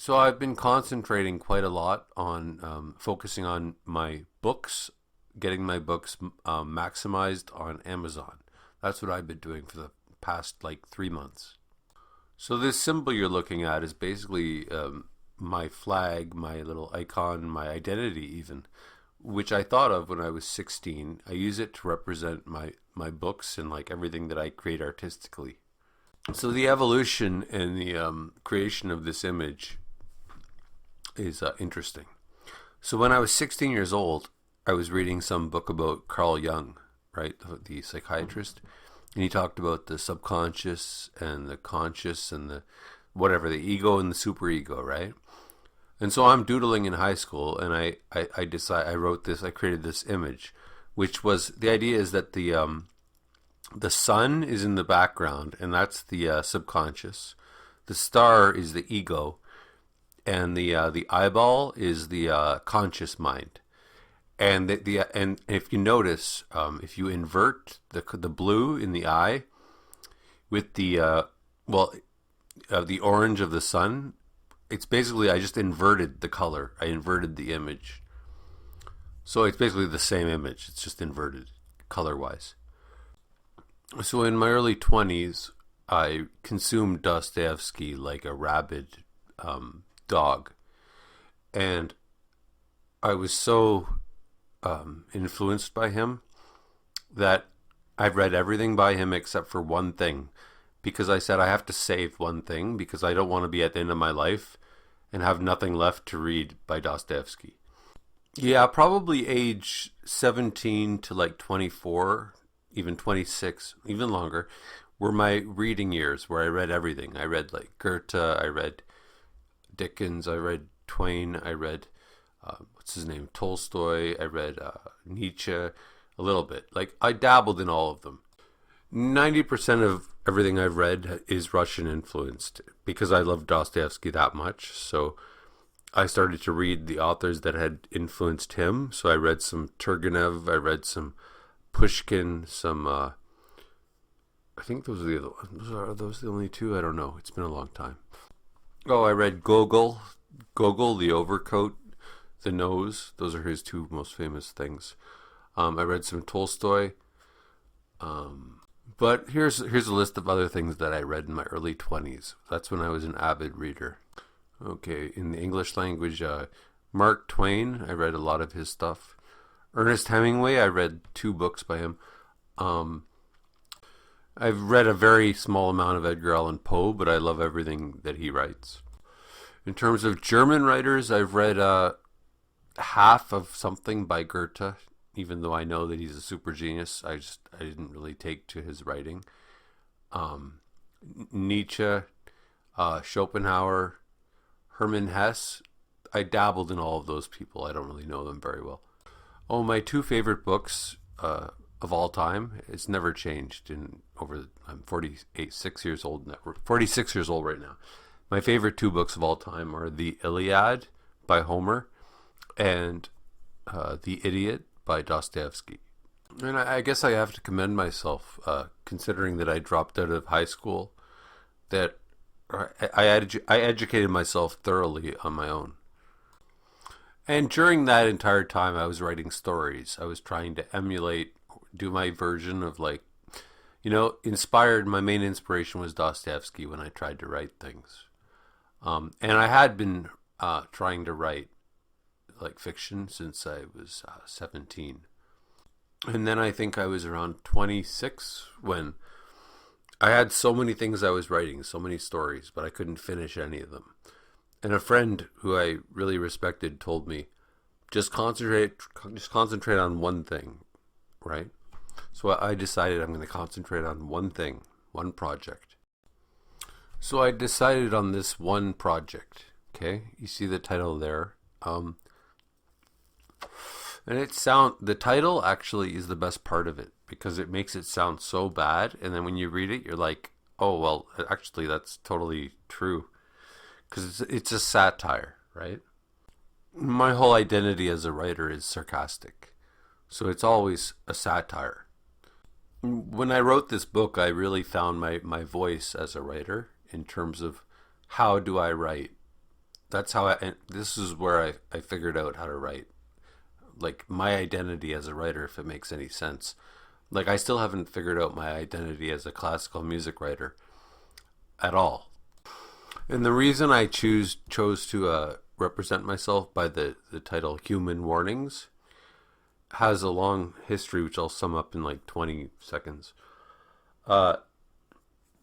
So I've been concentrating quite a lot on focusing on my books, getting my books maximized on Amazon. That's what I've been doing for the past like 3 months. So this symbol you're looking at is basically my flag, my little icon, my identity even, which I thought of when I was 16. I use it to represent my books and like everything that I create artistically. So the evolution and the creation of this image is interesting. So when I was 16 years old, I was reading some book about Carl Jung, right, the psychiatrist, and he talked about the subconscious and the conscious and the whatever, the ego and the superego, right? And so I'm doodling in high school, and I wrote this, I created this image, which was the idea is that the sun is in the background, and that's the subconscious. The star is the ego, and the eyeball is the conscious mind. And and if you notice, if you invert the blue in the eye with the orange of the sun, it's basically I just inverted the color. I inverted the image, so it's basically the same image. It's just inverted color wise. So in my early 20s, I consumed Dostoevsky like a rabid dog, and I was so influenced by him that I've read everything by him except for one thing, because I said I have to save one thing because I don't want to be at the end of my life and have nothing left to read by Dostoevsky. Yeah, probably age 17 to like 24, even 26, even longer, were my reading years where I read everything. I read like Goethe, I read Dickens, I read Twain, I read, what's his name, Tolstoy, I read Nietzsche, a little bit. Like, I dabbled in all of them. 90% of everything I've read is Russian influenced because I love Dostoevsky that much. So I started to read the authors that had influenced him. So I read some Turgenev, I read some Pushkin, some, I think those are the other ones. Are those the only two? I don't know. It's been a long time. Oh, I read Gogol, The Overcoat, The Nose. Those are his two most famous things. I read some Tolstoy. But here's a list of other things that I read in my early 20s. That's when I was an avid reader. Okay, in the English language, Mark Twain, I read a lot of his stuff. Ernest Hemingway, I read 2 books by him. I've read a very small amount of Edgar Allan Poe, but I love everything that he writes. In terms of German writers, I've read half of something by Goethe, even though I know that he's a super genius. I didn't really take to his writing. Nietzsche, Schopenhauer, Hermann Hesse. I dabbled in all of those people. I don't really know them very well. Oh, my 2 favorite books of all time. It's never changed I'm 46 years old now. 46 years old right now. My favorite 2 books of all time are The Iliad by Homer and The Idiot by Dostoevsky. And I guess I have to commend myself, considering that I dropped out of high school, that I educated myself thoroughly on my own. And during that entire time, I was writing stories. I was trying to emulate, do my version of my main inspiration was Dostoevsky when I tried to write things. And I had been trying to write like fiction since I was 17. And then I think I was around 26 when I had so many things I was writing, so many stories, but I couldn't finish any of them. And a friend who I really respected told me, just concentrate on one thing, right? So I decided I'm going to concentrate on one thing, one project. So I decided on this one project. Okay, you see the title there. And the title actually is the best part of it because it makes it sound so bad, and then when you read it, you're like, oh well, actually that's totally true, because it's a satire, right? My whole identity as a writer is sarcastic, so it's always a satire. When I wrote this book, I really found my voice as a writer in terms of how do I write. that's how and this is where I figured out how to write. Like my identity as a writer, if it makes any sense. Like I still haven't figured out my identity as a classical music writer at all. And the reason I chose to represent myself by the title Human Warnings has a long history, which I'll sum up in like 20 seconds. Uh,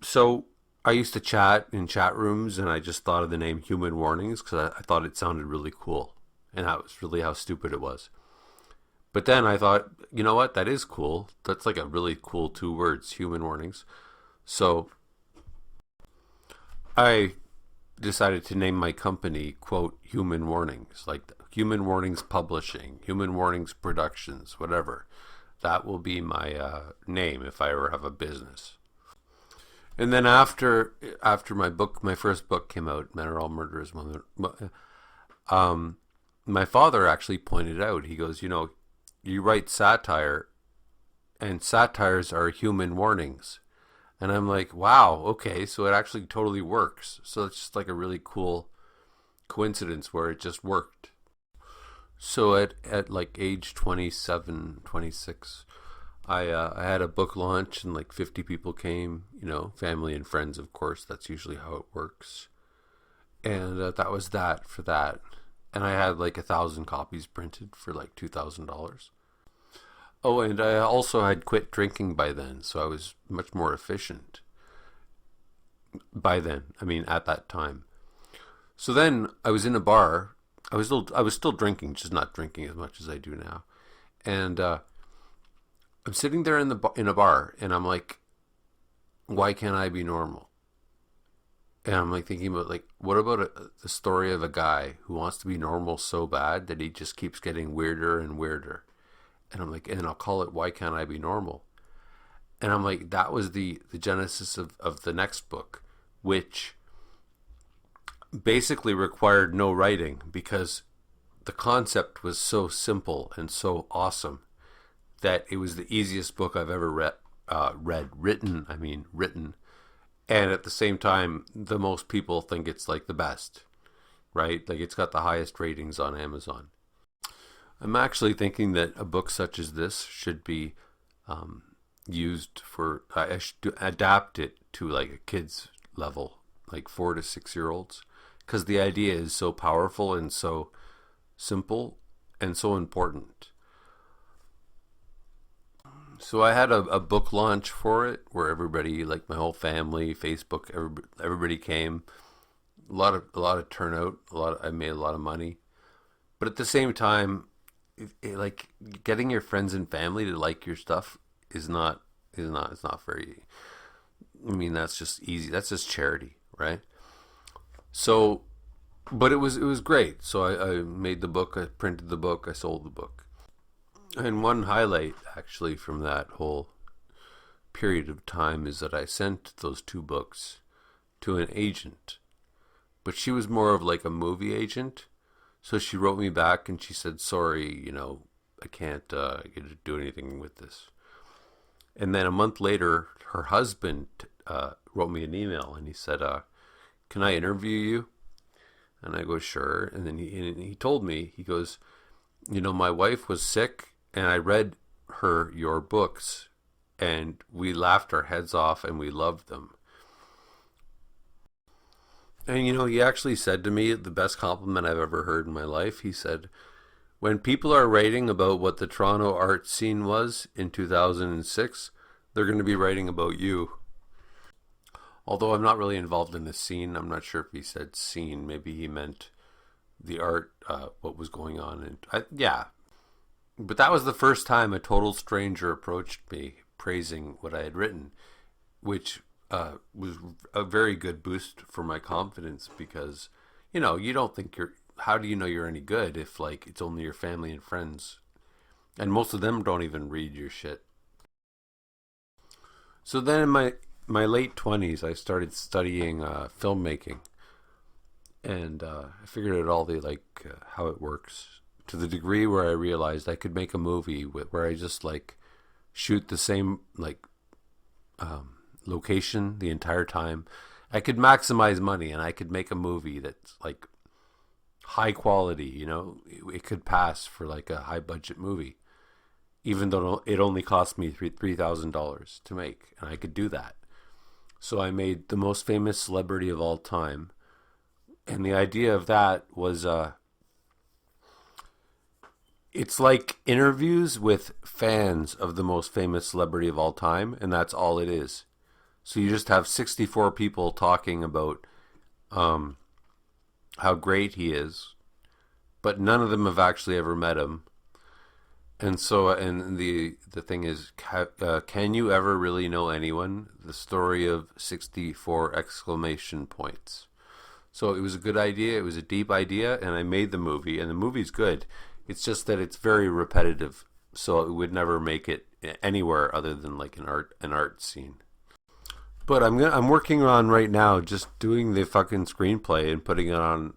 so I used to chat in chat rooms, and I just thought of the name Human Warnings because I thought it sounded really cool, and that was really how stupid it was. But then I thought, you know what? That is cool. That's like a really cool two words, Human Warnings. So I decided to name my company, quote, Human Warnings, like Human Warnings Publishing, Human Warnings Productions, whatever. That will be my name if I ever have a business. And then after my first book came out, Men Are All Murderers, Women, my father actually pointed out, he goes, you know, you write satire, and satires are human warnings. And I'm like, wow, okay, so it actually totally works. So it's just like a really cool coincidence where it just worked. So at like age 27, 26, I had a book launch and like 50 people came, you know, family and friends, of course. That's usually how it works. And that was that for that. And I had like 1,000 copies printed for like $2,000. Oh, and I also had quit drinking by then, so I was much more efficient by then. I mean, at that time. So then I was in a bar. I was still drinking, just not drinking as much as I do now. And I'm sitting there in a bar, and I'm like, why can't I be normal? And I'm like thinking about like, what about the story of a guy who wants to be normal so bad that he just keeps getting weirder and weirder? And I'm like, and I'll call it Why Can't I Be Normal? And I'm like, that was the genesis of the next book, which basically required no writing because the concept was so simple and so awesome that it was the easiest book I've ever written, and at the same time, the most people think it's like the best, right? Like it's got the highest ratings on Amazon. I'm actually thinking that a book such as this should be used for, I should adapt it to like a kid's level, like 4 to 6 year olds, because the idea is so powerful and so simple and so important. So I had a book launch for it where everybody, like my whole family, Facebook, everybody came. A lot of turnout. I made a lot of money, but at the same time, like getting your friends and family to like your stuff it's not very. I mean, that's just easy. That's just charity, right? So, but it was great. So I made the book. I printed the book. I sold the book. And one highlight, actually, from that whole period of time is that I sent those two books to an agent. But she was more of like a movie agent. So she wrote me back and she said, sorry, you know, I can't do anything with this. And then a month later, her husband wrote me an email and he said, can I interview you? And I go, sure. And then he told me, he goes, you know, my wife was sick and I read her your books and we laughed our heads off and we loved them. And you know, he actually said to me the best compliment I've ever heard in my life. He said, when people are writing about what the Toronto art scene was in 2006, they're going to be writing about you. Although I'm not really involved in the scene, I'm not sure if he said scene. Maybe he meant the art, what was going on. And yeah, but that was the first time a total stranger approached me praising what I had written, which was a very good boost for my confidence because, you know, you don't think how do you know you're any good if like it's only your family and friends, and most of them don't even read your shit. So then in my late 20s, I started studying filmmaking, and I figured out all the how it works to the degree where I realized I could make a movie where I just like shoot the same location the entire time. I could maximize money and I could make a movie that's like high quality. It could pass for like a high budget movie, even though it only cost me $3,000 to make, and I could do that. So I made the most famous celebrity of all time, and the idea of that was it's like interviews with fans of the most famous celebrity of all time, and that's all it is. So you just have 64 people talking about how great he is, but none of them have actually ever met him. And so, and the thing is, can you ever really know anyone? The story of 64 exclamation points. So it was a good idea. It was a deep idea, and I made the movie, and the movie's good. It's just that it's very repetitive, so it would never make it anywhere other than like an art scene. But I'm working on right now just doing the fucking screenplay and putting it on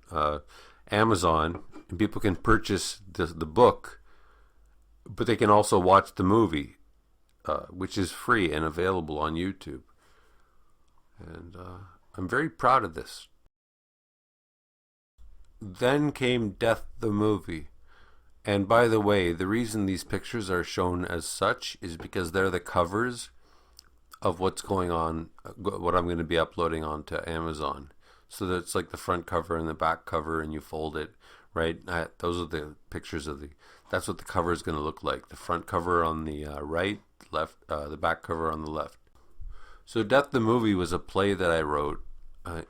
Amazon, and people can purchase the book, but they can also watch the movie, which is free and available on YouTube. And I'm very proud of this. Then came Death the Movie. And by the way, the reason these pictures are shown as such is because they're the covers of what's going on, what I'm going to be uploading onto Amazon. So that's like the front cover and the back cover, and you fold it, right? Those are the pictures that's what the cover is going to look like. The front cover on the right, left, the back cover on the left. So Death the Movie was a play that I wrote,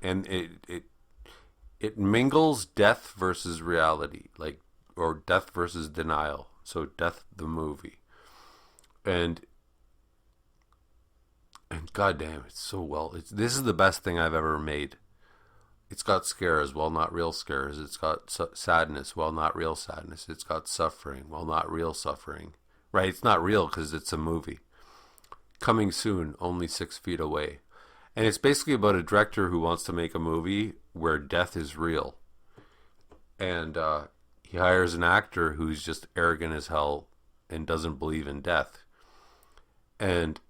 and it mingles death versus reality, or death versus denial. So Death the Movie. And goddamn, it's so well. This is the best thing I've ever made. It's got scares, well, not real scares. It's got sadness, well, not real sadness. It's got suffering, well, not real suffering. Right? It's not real because it's a movie. Coming soon, only 6 feet away. And it's basically about a director who wants to make a movie where death is real. And he hires an actor who's just arrogant as hell and doesn't believe in death. And,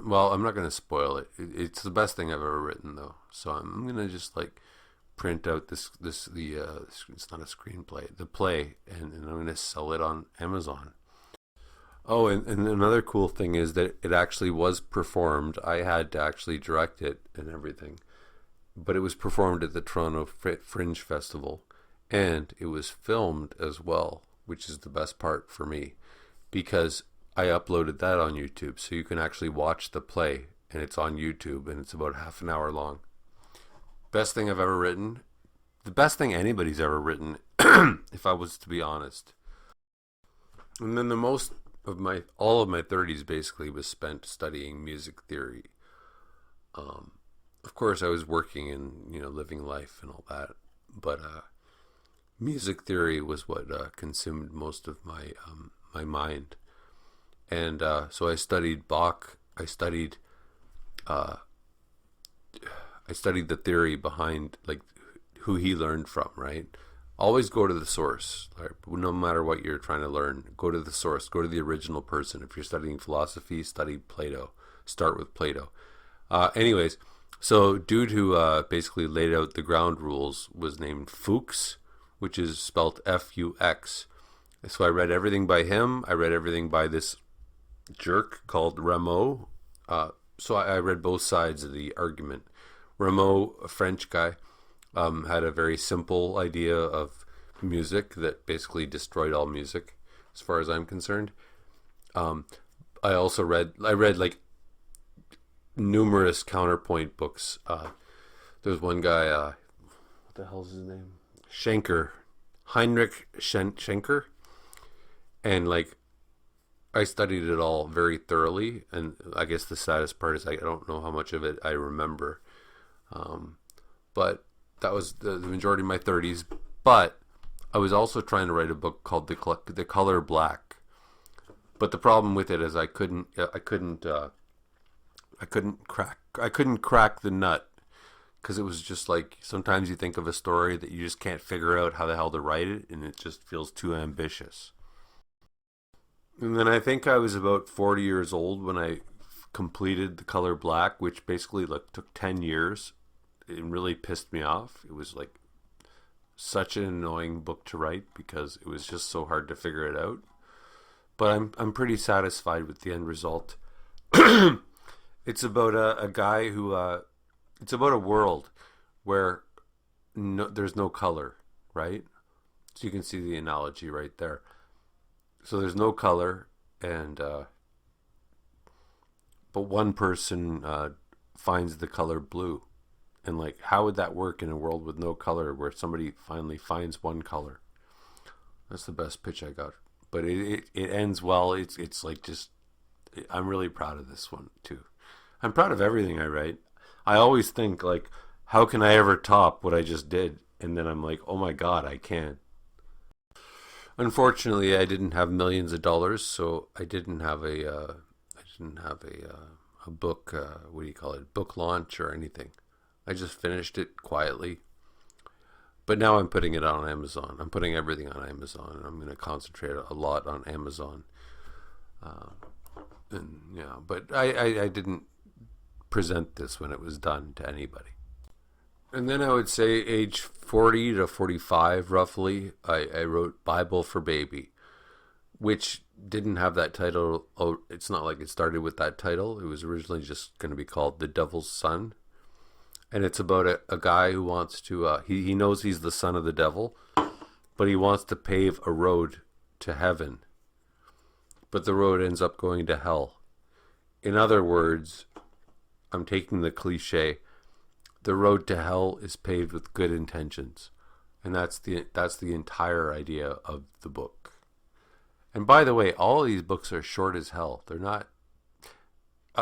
well, I'm not going to spoil it. It's the best thing I've ever written, though. So I'm going to just, print out it's not a screenplay, the play, and I'm going to sell it on Amazon. Oh, and another cool thing is that it actually was performed. I had to actually direct it and everything. But it was performed at the Toronto Fringe Festival. And it was filmed as well, which is the best part for me, because I uploaded that on YouTube. So you can actually watch the play, and it's on YouTube, and it's about half an hour long. Best thing I've ever written. The best thing anybody's ever written, if I was to be honest. And then all of my 30s basically was spent studying music theory. Of course, I was working and living life and all that, but music theory was what consumed most of my mind. And so I studied Bach. I studied the theory behind who he learned from, right? Always go to the source. Right? No matter what you're trying to learn, go to the source. Go to the original person. If you're studying philosophy, study Plato. Start with Plato. Anyways, so dude who basically laid out the ground rules was named Fuchs, which is spelled F-U-X. So I read everything by him. I read everything by this jerk called Rameau. So I read both sides of the argument. Rameau, a French guy, had a very simple idea of music that basically destroyed all music, as far as I'm concerned. I also read numerous counterpoint books. There's one guy, what the hell's his name? Heinrich Schenker. And I studied it all very thoroughly, and I guess the saddest part is I don't know how much of it I remember. But that was the majority of my 30s. But I was also trying to write a book called The Color Black. But the problem with it is I couldn't crack the nut, because it was just sometimes you think of a story that you just can't figure out how the hell to write it, and it just feels too ambitious. And then I think I was about 40 years old when I completed The Color Black, which basically took 10 years. It really pissed me off. It was such an annoying book to write because it was just so hard to figure it out. But I'm pretty satisfied with the end result. It's about a guy who it's about a world where there's no color, right? So you can see the analogy right there. So there's no color, and but one person finds the color blue. And like, how would that work in a world with no color where somebody finally finds one color? That's the best pitch I got. But it ends well. It's like just, I'm really proud of this one too. I'm proud of everything I write. I always think like, how can I ever top what I just did? And then I'm like, oh my God, I can. Unfortunately, I didn't have millions of dollars, so I didn't have a book. What do you call it? Book launch or anything. I just finished it quietly. But now I'm putting it on Amazon. I'm putting everything on Amazon, and I'm going to concentrate a lot on Amazon. And yeah, but I didn't present this when it was done to anybody. And then I would say age 40 to 45, roughly, I wrote Bible for Baby, which didn't have that title. Oh, it's not like it started with that title. It was originally just going to be called The Devil's Son. And it's about a guy who wants to, he knows he's the son of the devil, but he wants to pave a road to heaven. But the road ends up going to hell. In other words, I'm taking the cliche, the road to hell is paved with good intentions. And that's the entire idea of the book. And by the way, all of these books are short as hell. They're not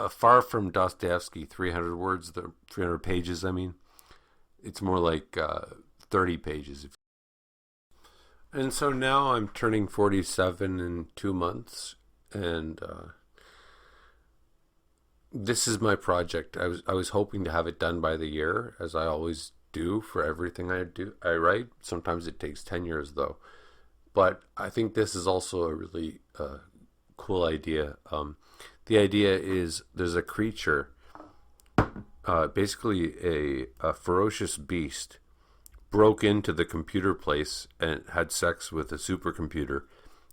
far from Dostoevsky, 300 words, 300 pages, I mean. It's more like 30 pages. And so now I'm turning 47 in 2 months, and this is my project. I was hoping to have it done by the year, as I always do for everything I write. Sometimes it takes 10 years, though. But I think this is also a really cool idea. The idea is there's a creature, basically a ferocious beast, broke into the computer place and had sex with a supercomputer,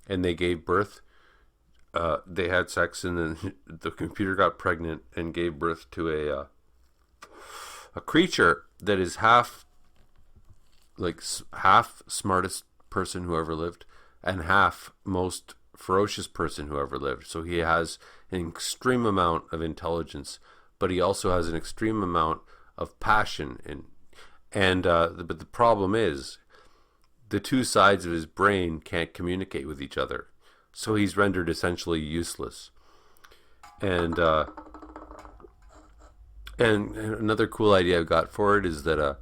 and they gave birth. They had sex, and then the computer got pregnant and gave birth to a creature that is half smartest person who ever lived and half most ferocious person who ever lived. So he has an extreme amount of intelligence, but he also has an extreme amount of passion. But the problem is the two sides of his brain can't communicate with each other. So he's rendered essentially useless. And another cool idea I've got for it is that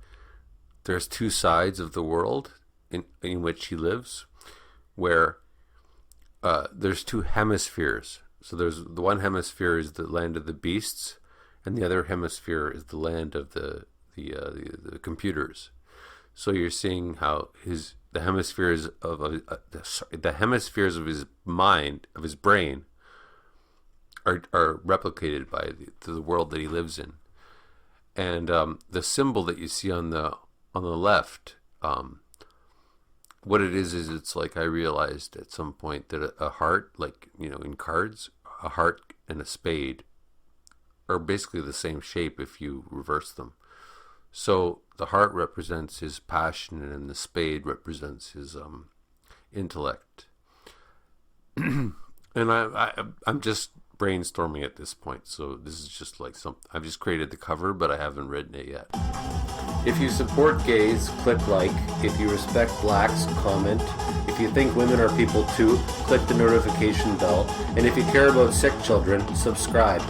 there's two sides of the world in which he lives, where there's two hemispheres. So there's the one hemisphere is the land of the beasts, and the other hemisphere is the land of the computers. So you're seeing how the hemispheres of his mind, of his brain, are replicated by the world that he lives in. And the symbol that you see on the left, what it is it's like, I realized at some point that a heart, like, in cards, a heart and a spade are basically the same shape if you reverse them. So the heart represents his passion, and the spade represents his intellect. And I'm just brainstorming at this point, so this is just like I've just created the cover, but I haven't written it yet. If you support gays, click like. If you respect blacks, comment. If you think women are people too, click the notification bell. And if you care about sick children, subscribe.